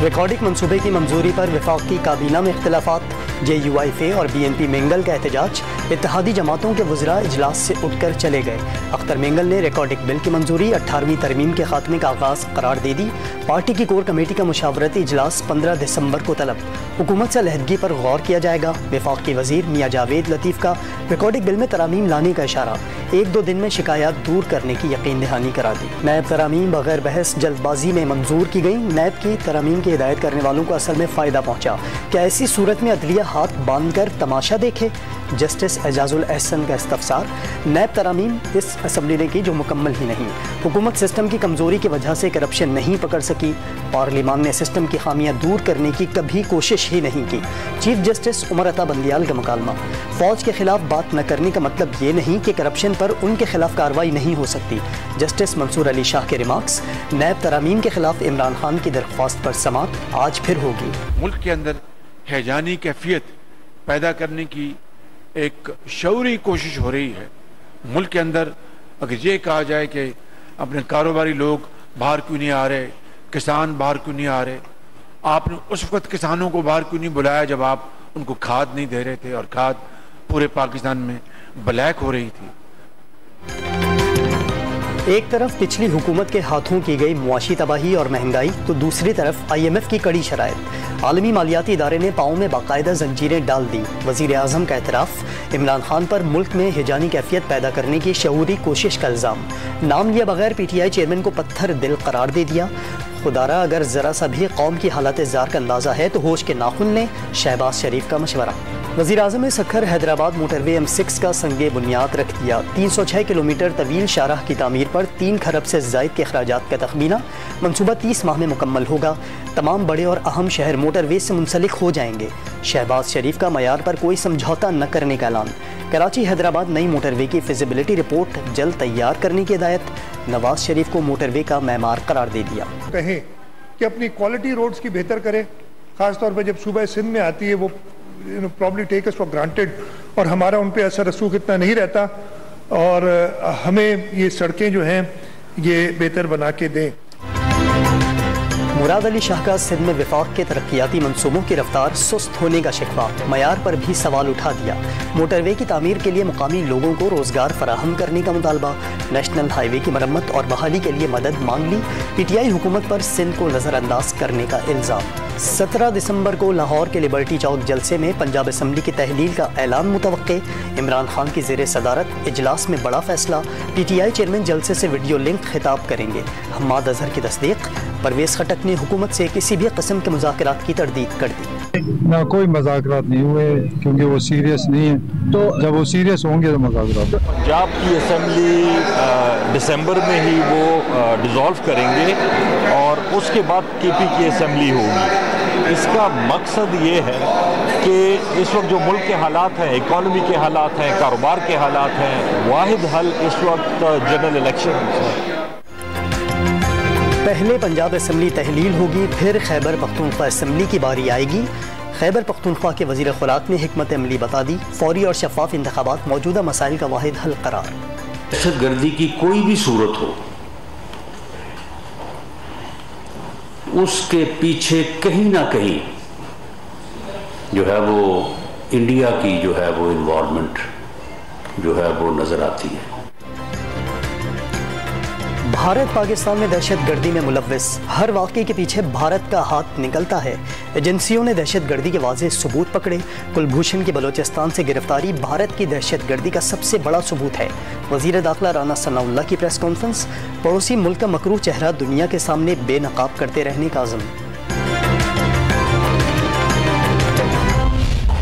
Recording منصوبے کی منظوری پر وفاق کی کابینہ میں اختلافات، JUIF اور BNP مینگل کا احتجاج، اتحادی جماعتوں کے وزراء اجلاس سے اٹھ کر چلے گئے۔ اختر مینگل نے ریکارڈنگ بل کی منظوری 18ویں ترمیم کے خاتمے کا آغاز قرار دے دی۔ پارٹی کی کور کمیٹی کا مشاورتی اجلاس 15 دسمبر کو طلب، حکومت سے علیحدگی پر غور کیا جائے گا۔ وفاق کی وزیر میاں جاوید لطیف کا ریکارڈنگ بل میں ترامیم لانے کا اشارہ، 1-2 دن میں شکایات دور کرنے کی یقین دہانی کرا دی۔ نیب ترامیم بغیر بحث جلد بازی میں منظور کی گئی۔ نیب کی ترامیم کی ہدایت کرنے والوں کو اصل میں فائدہ پہنچا، کیا ایسی صورت میں عدلیہ ہاتھ باندھ کر تماشا دیکھے؟ جسٹس اعجاز الاحسن کا استفسار۔ نیب ترامیم اس اسمبلی نے کی جو مکمل ہی نہیں، حکومت سسٹم کی کمزوری کی وجہ سے کرپشن نہیں پکڑ سکی، پارلیمان نے سسٹم کی خامیاں دور کرنے کی کبھی کوشش ہی نہیں کی۔ چیف جسٹس عمر عطا بندیال کا مکالمہ، فوج کے خلاف بات نہ کرنے کا مطلب یہ نہیں کہ کرپشن پر ان کے خلاف کارروائی نہیں ہو سکتی۔ جسٹس منصور علی شاہ کے ریمارکس، نیب ترامیم کے خلاف عمران خان کی درخواست پر سماعت آج پھر ہوگی۔ ملک کے اندر ہیجانی کیفیت پیدا کرنے کی ایک شعوری کوشش ہو رہی ہے۔ ملک کے اندر اگر یہ کہا جائے کہ اپنے کاروباری لوگ باہر کیوں نہیں آ رہے، کسان باہر کیوں نہیں آ رہے، آپ نے اس وقت کسانوں کو باہر کیوں نہیں بلایا جب آپ ان کو کھاد نہیں دے رہے تھے اور کھاد پورے پاکستان میں بلیک ہو رہی تھی۔ ایک طرف پچھلی حکومت کے ہاتھوں کی گئی معاشی تباہی اور مہنگائی، تو دوسری طرف IMF کی کڑی شرائط، عالمی مالیاتی ادارے نے پاؤں میں باقاعدہ زنجیریں ڈال دی۔ وزیر اعظم کا اعتراف، عمران خان پر ملک میں ہیجانی کیفیت پیدا کرنے کی شعوری کوشش کا الزام، نام لیے بغیر PTI چیئرمین کو پتھر دل قرار دے دیا۔ خدارا اگر ذرا سا بھی قوم کی حالت زار کا اندازہ ہے تو ہوش کے ناخن لیں، شہباز شریف کا مشورہ۔ وزیر اعظم نے سکھر حیدرآباد موٹر وے M6 کا سنگ بنیاد رکھ دیا۔ 306 کلومیٹر طویل شاہراہ کی تعمیر پر 3 کھرب سے زائد کے اخراجات کا تخمینہ، منصوبہ 30 ماہ میں مکمل ہوگا۔ تمام بڑے اور اہم شہر موٹر وے سے منسلک ہو جائیں گے۔ شہباز شریف کا معیار پر کوئی سمجھوتا نہ کرنے کا اعلان۔ کراچی حیدرآباد نئی موٹر وے کی فیزیبلٹی رپورٹ جلد تیار کرنے کی ہدایت۔ نواز شریف کو موٹر وے کا معمار قرار دے دیا۔ کہیں کہ اپنی کوالٹی روڈز کی بہتر کرے، خاص طور پہ جب صوبہ سندھ میں آتی ہے، وہ probably take us for granted اور ہمارا ان پہ اثر رسوخ اتنا نہیں رہتا، اور ہمیں یہ سڑکیں جو ہیں یہ بہتر بنا کے دیں۔ مراد علی شاہ کا سندھ میں وفاق کے ترقیاتی منصوبوں کی رفتار سست ہونے کا شکوہ، معیار پر بھی سوال اٹھا دیا۔ موٹر وے کی تعمیر کے لیے مقامی لوگوں کو روزگار فراہم کرنے کا مطالبہ، نیشنل ہائی وے کی مرمت اور بحالی کے لیے مدد مانگ لی۔ PTI حکومت پر سندھ کو نظر انداز کرنے کا الزام۔ 17 دسمبر کو لاہور کے لبرٹی چوک جلسے میں پنجاب اسمبلی کی تحلیل کا اعلان متوقع، عمران خان کی زیر صدارت اجلاس میں بڑا فیصلہ، PTI چیئرمین جلسے سے ویڈیو لنک خطاب کریں گے۔ حماد اظہر کی تصدیق، پرویز خٹک نے حکومت سے کسی بھی قسم کے مذاکرات کی تردید کر دی۔ نہ کوئی مذاکرات نہیں ہوئے کیونکہ وہ سیریس نہیں ہیں، تو جب وہ سیریس ہوں گے تو مذاکرات۔ پنجاب کی اسمبلی دسمبر میں ہی وہ ڈیزالو کریں گے اور اس کے بعد KP کی اسمبلی ہوگی۔ اس کا مقصد یہ ہے کہ اس وقت جو ملک کے حالات ہیں، اکانومی کے حالات ہیں، کاروبار کے حالات ہیں، واحد حل اس وقت جنرل الیکشن ہے۔ پہلے پنجاب اسمبلی تحلیل ہوگی، پھر خیبر پختونخوا اسمبلی کی باری آئے گی۔ خیبر پختونخوا کے وزیر خوراک نے حکمت عملی بتا دی، فوری اور شفاف انتخابات موجودہ مسائل کا واحد حل قرار۔ دہشت گردی کی کوئی بھی صورت ہو، اس کے پیچھے کہیں نہ کہیں جو ہے وہ انڈیا کی جو ہے وہ انوالومنٹ جو ہے وہ نظر آتی ہے۔ بھارت پاکستان میں دہشت گردی میں ملوث، ہر واقعے کے پیچھے بھارت کا ہاتھ نکلتا ہے۔ ایجنسیوں نے دہشت گردی کے واضح ثبوت پکڑے۔ کلبھوشن کی بلوچستان سے گرفتاری بھارت کی دہشت گردی کا سب سے بڑا ثبوت ہے۔ وزیر داخلہ رانا ثناء اللہ کی پریس کانفرنس، پڑوسی ملک کا مکروہ چہرہ دنیا کے سامنے بے نقاب کرتے رہنے کا عزم۔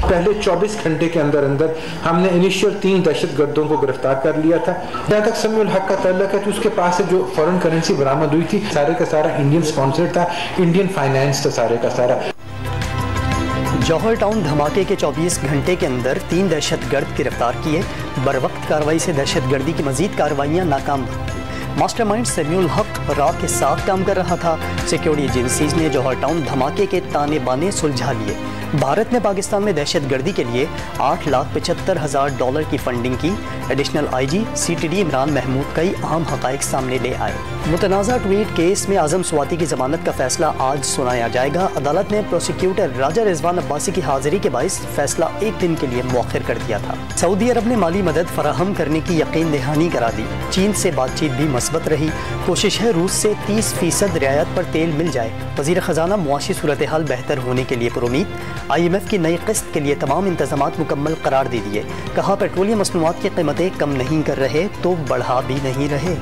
پہلے 24 گھنٹے کے اندر ہم نے انیشیل 3 دہشت گردوں کو گرفتار کر لیا تھا۔ جہاں تک سمیع الحق کا تعلق ہے تو اس کے پاس سے جو فورن کرنسی برآمد ہوئی تھی سارے کا سارا انڈین سپانسرڈ تھا، انڈین فائنانس تھا سارے کا سارا۔ جوہر ٹاؤن دھماکے کے 24 گھنٹے کے اندر 3 دہشت گرد گرفتار کیے، بروقت کارروائی سے دہشت گردی کی مزید کارروائیاں ناکام۔ ماسٹر مائنڈ سمیع الحق را کے ساتھ کام کر رہا تھا۔ سیکیورٹی ایجنسیز نے جوہر ٹاؤن دھماکے کے تانے بانے سلجھا لیے۔ بھارت نے پاکستان میں دہشت گردی کے لیے $8,75,000 کی فنڈنگ کی۔ Additional IG CTD Imran Mahmood کئی اہم حقائق سامنے لے آئے۔ متنازع ٹویٹ کیس میں اعظم سواتی کی ضمانت کا فیصلہ آج سنایا جائے گا۔ عدالت نے پروسیکیوٹر راجہ رضوان عباسی کی حاضری کے باعث فیصلہ ایک دن کے لیے مؤخر کر دیا تھا۔ سعودی عرب نے مالی مدد فراہم کرنے کی یقین دہانی کرا دی۔ چین سے بات چیت بھی مثبت رہی۔ کوشش ہے روس سے 30% رعایت پر تیل مل جائے۔ وزیر خزانہ معاشی صورتحال بہتر ہونے کے لیے پرامید۔ IMF کی نئی قسط کے لیے تمام انتظامات مکمل قرار دے دیے۔ کہا پیٹرولیم مصنوعات کی قیمتیں کم نہیں کر رہے تو بڑھا بھی نہیں رہے۔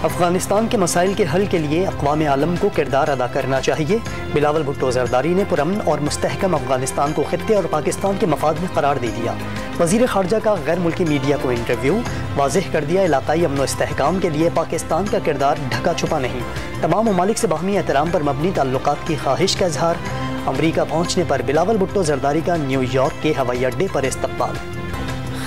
افغانستان کے مسائل کے حل کے لیے اقوام عالم کو کردار ادا کرنا چاہیے۔ بلاول بھٹو زرداری نے پرامن اور مستحکم افغانستان کو خطے اور پاکستان کے مفاد میں قرار دے دیا۔ وزیر خارجہ کا غیر ملکی میڈیا کو انٹرویو، واضح کر دیا علاقائی امن و استحکام کے لیے پاکستان کا کردار ڈھکا چھپا نہیں۔ تمام ممالک سے باہمی احترام پر مبنی تعلقات کی خواہش کا اظہار۔ امریکہ پہنچنے پر بلاول بھٹو زرداری کا نیو یارک کے ہوائی اڈے پر استقبال۔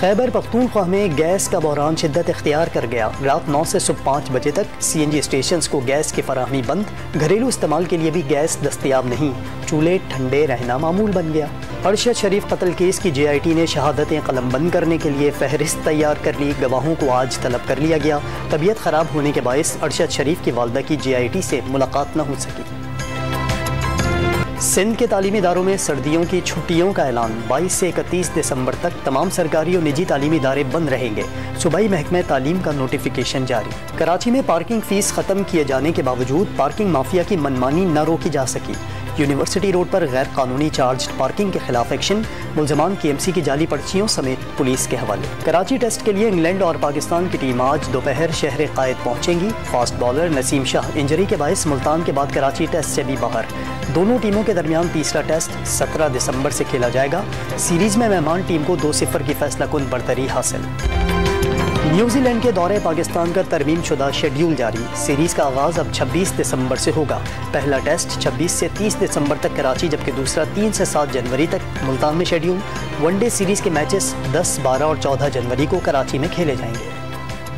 خیبر پختونخوا میں گیس کا بحران شدت اختیار کر گیا۔ رات 9 سے صبح 5 بجے تک CNG اسٹیشنز کو گیس کی فراہمی بند۔ گھریلو استعمال کے لیے بھی گیس دستیاب نہیں۔ چولہے ٹھنڈے رہنا معمول بن گیا۔ ارشد شریف قتل کیس کی JIT نے شہادتیں قلم بند کرنے کے لیے فہرست تیار کر لی۔ گواہوں کو آج طلب کر لیا گیا۔ طبیعت خراب ہونے کے باعث ارشد شریف کی والدہ کی JIT سے ملاقات نہ ہو سکی۔ سندھ کے تعلیمی اداروں میں سردیوں کی چھٹیوں کا اعلان۔ 22 سے 31 دسمبر تک تمام سرکاری اور نجی تعلیمی ادارے بند رہیں گے۔ صوبائی محکمہ تعلیم کا نوٹیفیکیشن جاری۔ کراچی میں پارکنگ فیس ختم کیے جانے کے باوجود پارکنگ مافیا کی منمانی نہ روکی جا سکی۔ یونیورسٹی روڈ پر غیر قانونی چارج پارکنگ کے خلاف ایکشن۔ ملزمان KMC کی جعلی پرچیوں سمیت پولیس کے حوالے۔ کراچی ٹیسٹ کے لیے انگلینڈ اور پاکستان کی ٹیم آج دوپہر شہر قائد پہنچیں گی۔ فاسٹ بالر نسیم شاہ انجری کے باعث ملتان کے بعد کراچی ٹیسٹ سے بھی باہر۔ دونوں ٹیموں کے درمیان تیسرا ٹیسٹ 17 دسمبر سے کھیلا جائے گا۔ سیریز میں مہمان ٹیم کو 2-0 کی فیصلہ کن برتری حاصل۔ نیوزی لینڈ کے دورے پاکستان کا ترمیم شدہ شیڈیول جاری۔ سیریز کا آغاز اب 26 دسمبر سے ہوگا۔ پہلا ٹیسٹ 26 سے 30 دسمبر تک کراچی، جبکہ دوسرا 3 سے 7 جنوری تک ملتان میں شیڈیول۔ ون ڈے سیریز کے میچز 10، 12 اور 14 جنوری کو کراچی میں کھیلے جائیں گے۔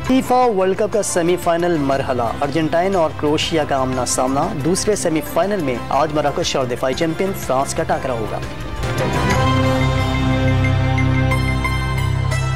فیفا ورلڈ کپ کا سیمی فائنل مرحلہ، ارجنٹائن اور کروشیا کا آمنا سامنا۔ دوسرے سیمی فائنل میں آج مراکش اور دفاعی چیمپئن فرانس کا ٹاکرا ہوگا۔